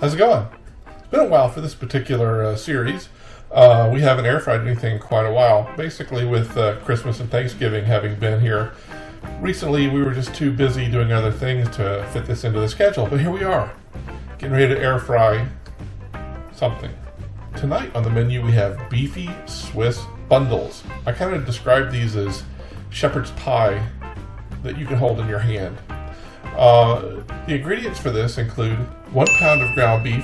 How's it going? It's been a while for this particular series. We haven't air fried anything in quite a while. Basically, with Christmas and Thanksgiving having been here recently, we were just too busy doing other things to fit this into the schedule. But here we are, getting ready to air fry something. Tonight on the menu we have Beefy Swiss bundles. I kind of describe these as shepherd's pie that you can hold in your hand. The ingredients for this include 1 pound of ground beef.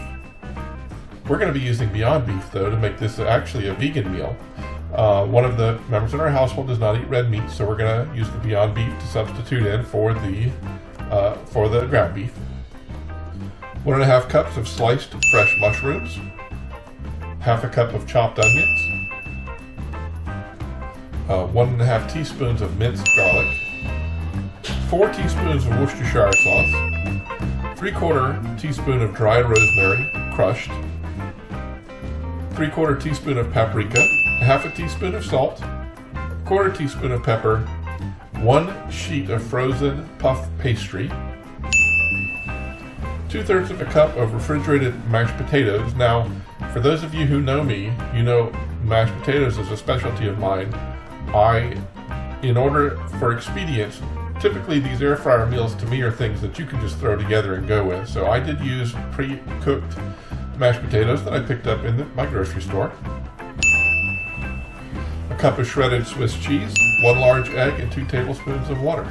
We're going to be using Beyond Beef though to make this actually a vegan meal. One of the members in our household does not eat red meat, so we're going to use the Beyond Beef to substitute in for the ground beef. 1.5 cups of sliced fresh mushrooms. 1/2 cup of chopped onions. 1.5 teaspoons of minced garlic. 4 teaspoons of Worcestershire sauce. 3/4 teaspoon of dried rosemary, crushed. 3/4 teaspoon of paprika. 1/2 teaspoon of salt. 1/4 teaspoon of pepper. 1 sheet of frozen puff pastry. 2/3 of a cup of refrigerated mashed potatoes. Now, for those of you who know me, you know mashed potatoes is a specialty of mine. In order for expedience, typically these air fryer meals to me are things that you can just throw together and go with. So I did use pre-cooked mashed potatoes that I picked up in my grocery store. A cup of shredded Swiss cheese, 1 large egg, and 2 tablespoons of water.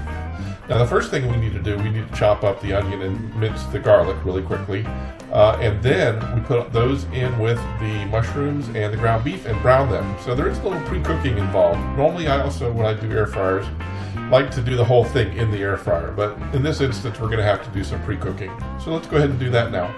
Now the first thing we need to do, we need to chop up the onion and mince the garlic really quickly. And then we put those in with the mushrooms and the ground beef and brown them. So there is a little pre-cooking involved. Normally I also, when I do air fryers, like to do the whole thing in the air fryer. But in this instance, we're going to have to do some pre-cooking. So let's go ahead and do that now.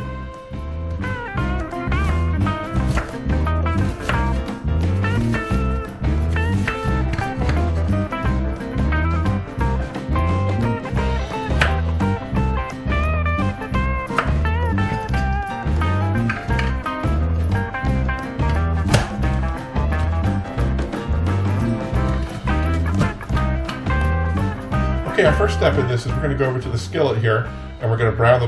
Okay, our first step in this is we're going to go over to the skillet here and we're going to brown the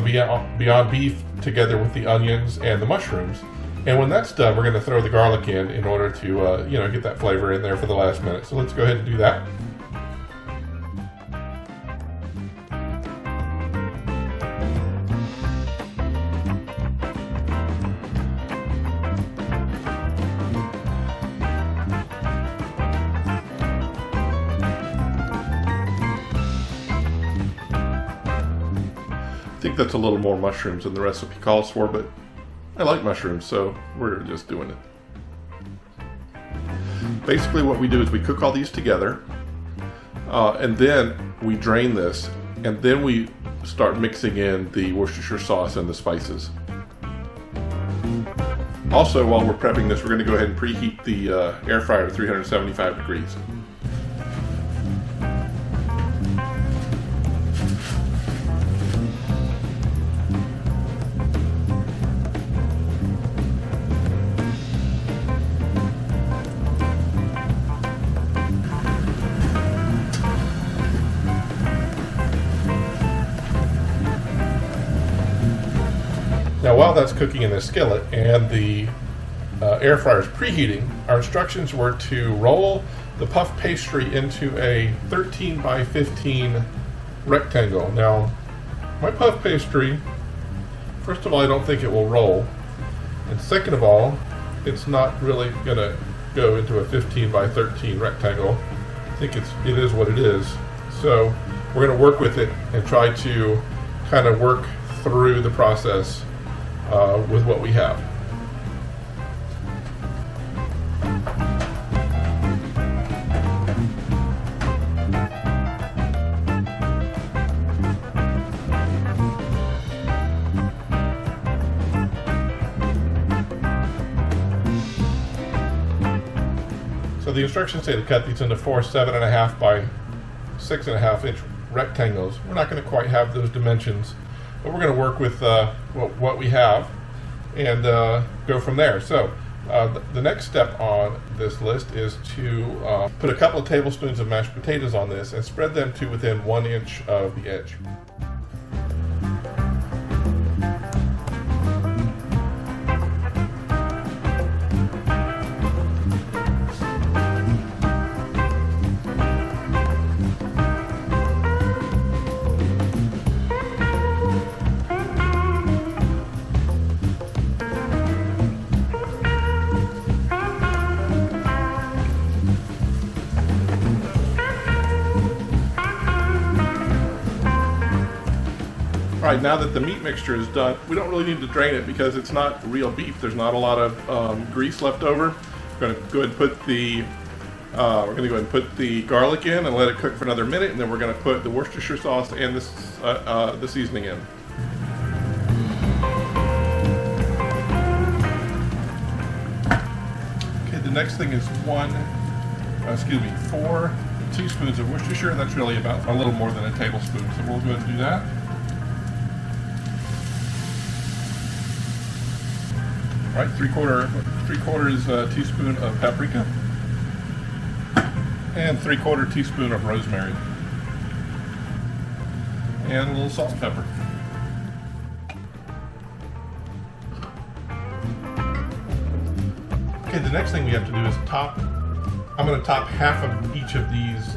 Beyond Beef together with the onions and the mushrooms. And when that's done, we're going to throw the garlic in order to get that flavor in there for the last minute. So let's go ahead and do that. I think that's a little more mushrooms than the recipe calls for, but I like mushrooms, so we're just doing it. Basically what we do is we cook all these together, and then we drain this, and then we start mixing in the Worcestershire sauce and the spices. Also, while we're prepping this, we're going to go ahead and preheat the air fryer to 375 degrees. Now while that's cooking in the skillet and the air fryer is preheating, our instructions were to roll the puff pastry into a 13 by 15 rectangle. Now my puff pastry, first of all, I don't think it will roll, and second of all, it's not really going to go into a 15 by 13 rectangle. I think it is what it is. So we're going to work with it and try to kind of work through the process with what we have. So the instructions say to cut these into 4 7.5 by 6.5 inch rectangles. We're not going to quite have those dimensions, but we're going to work with what we have and go from there. So the next step on this list is to put a couple of tablespoons of mashed potatoes on this and spread them to within 1 inch of the edge. right, now that the meat mixture is done, we don't really need to drain it because it's not real beef. There's not a lot of grease left over. We're going to go ahead and put the garlic in and let it cook for another minute, and then we're going to put the Worcestershire sauce and the seasoning in. Okay, the next thing is 4 teaspoons of Worcestershire. That's really about a little more than a tablespoon, so we'll go ahead and do that. All right, three quarters teaspoon of paprika and 3/4 teaspoon of rosemary and a little salt and pepper. Okay, the next thing we have to do is I'm going to top half of each of these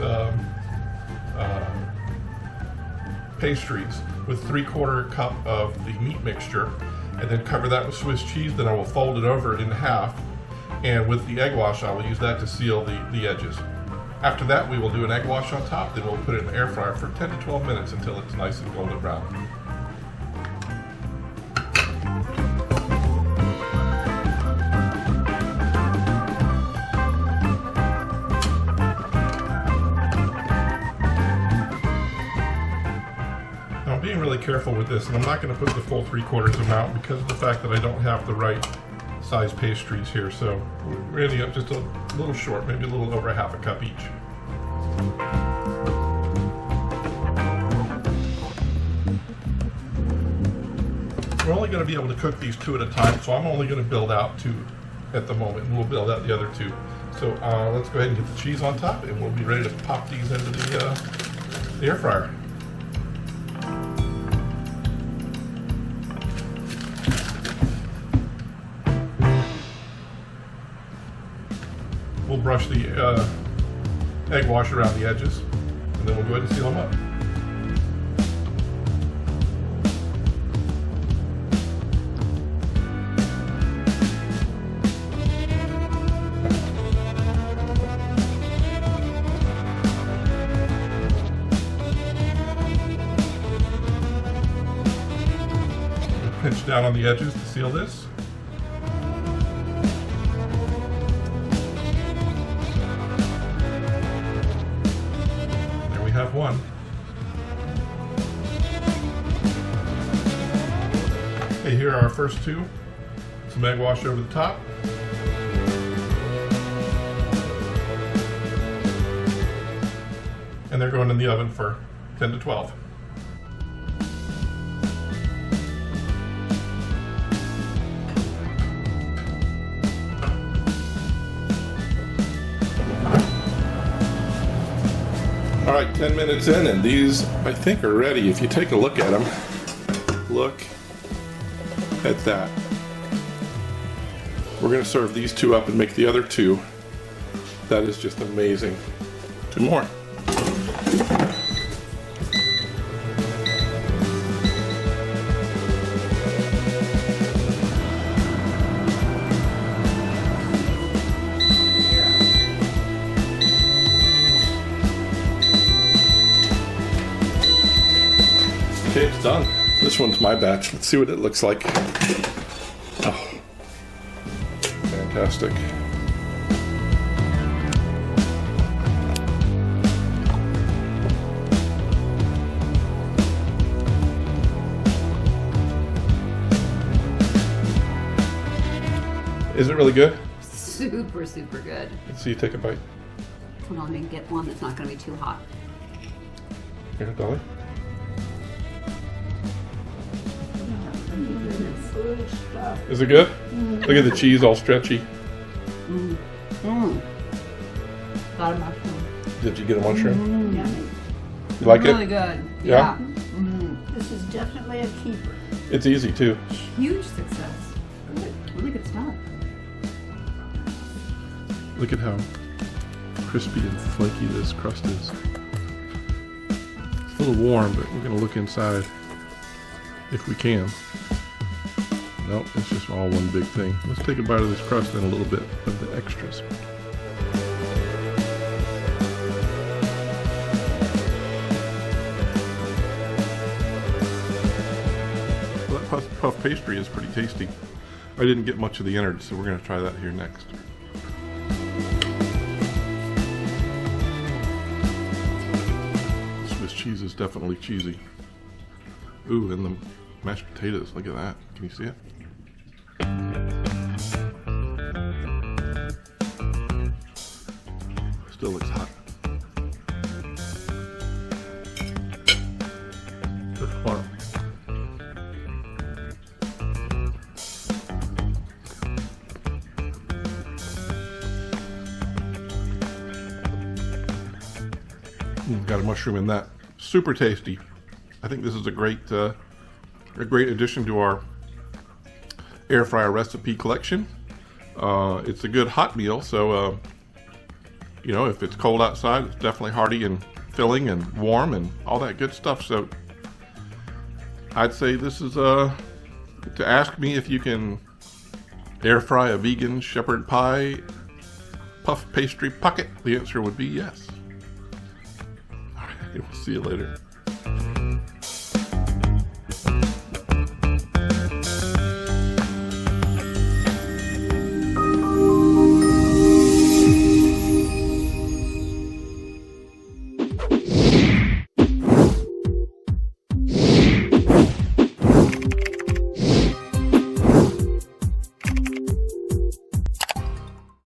pastries with 3/4 cup of the meat mixture, and then cover that with Swiss cheese. Then I will fold it over in half, and with the egg wash I will use that to seal the edges. After that we will do an egg wash on top, then we'll put it in the air fryer for 10 to 12 minutes until it's nice and golden brown. Now I'm being really careful with this, and I'm not going to put the full 3/4 amount because of the fact that I don't have the right size pastries here, so we're ending up just a little short, maybe a little over half a cup each. We're only going to be able to cook these 2 at a time, so I'm only going to build out 2 at the moment, and we'll build out the other 2. So let's go ahead and get the cheese on top, and we'll be ready to pop these into the air fryer. We'll brush the egg wash around the edges, and then we'll go ahead and seal them up. Pinch down on the edges to seal this. Have one. Okay, here are our first 2. Some egg wash over the top. And they're going in the oven for 10 to 12. All right, 10 minutes in, and these, I think, are ready. If you take a look at them, look at that. We're going to serve these 2 up and make the other 2. That is just amazing. 2 more. Okay, it's done. This one's my batch. Let's see what it looks like. Oh, fantastic. Is it really good? Super, super good. Let's see you take a bite. Hold on, let me get one that's not going to be too hot. Here, Dolly. Is it good? Look at the cheese all stretchy. Got a mushroom. Did you get a mushroom? Yummy. You like Really it? good. Yeah? This is definitely a keeper. It's easy too. Huge success. Really good stuff. Look at how crispy and flaky this crust is. It's a little warm, but we're going to look inside if we can. Nope, it's just all one big thing. Let's take a bite of this crust and a little bit of the extras. puff pastry is pretty tasty. I didn't get much of the innards, so we're going to try that here next. Swiss cheese is definitely cheesy. Ooh, and the mashed potatoes, look at that. Can you see it? Still looks hot. Hold on. Got a mushroom in that. Super tasty. I think this is a great addition to our air fryer recipe collection. It's a good hot meal, so you know, if it's cold outside, it's definitely hearty and filling and warm and all that good stuff. So I'd say this is to ask me if you can air fry a vegan shepherd pie puff pastry pocket. The answer would be yes. All right, we'll see you later.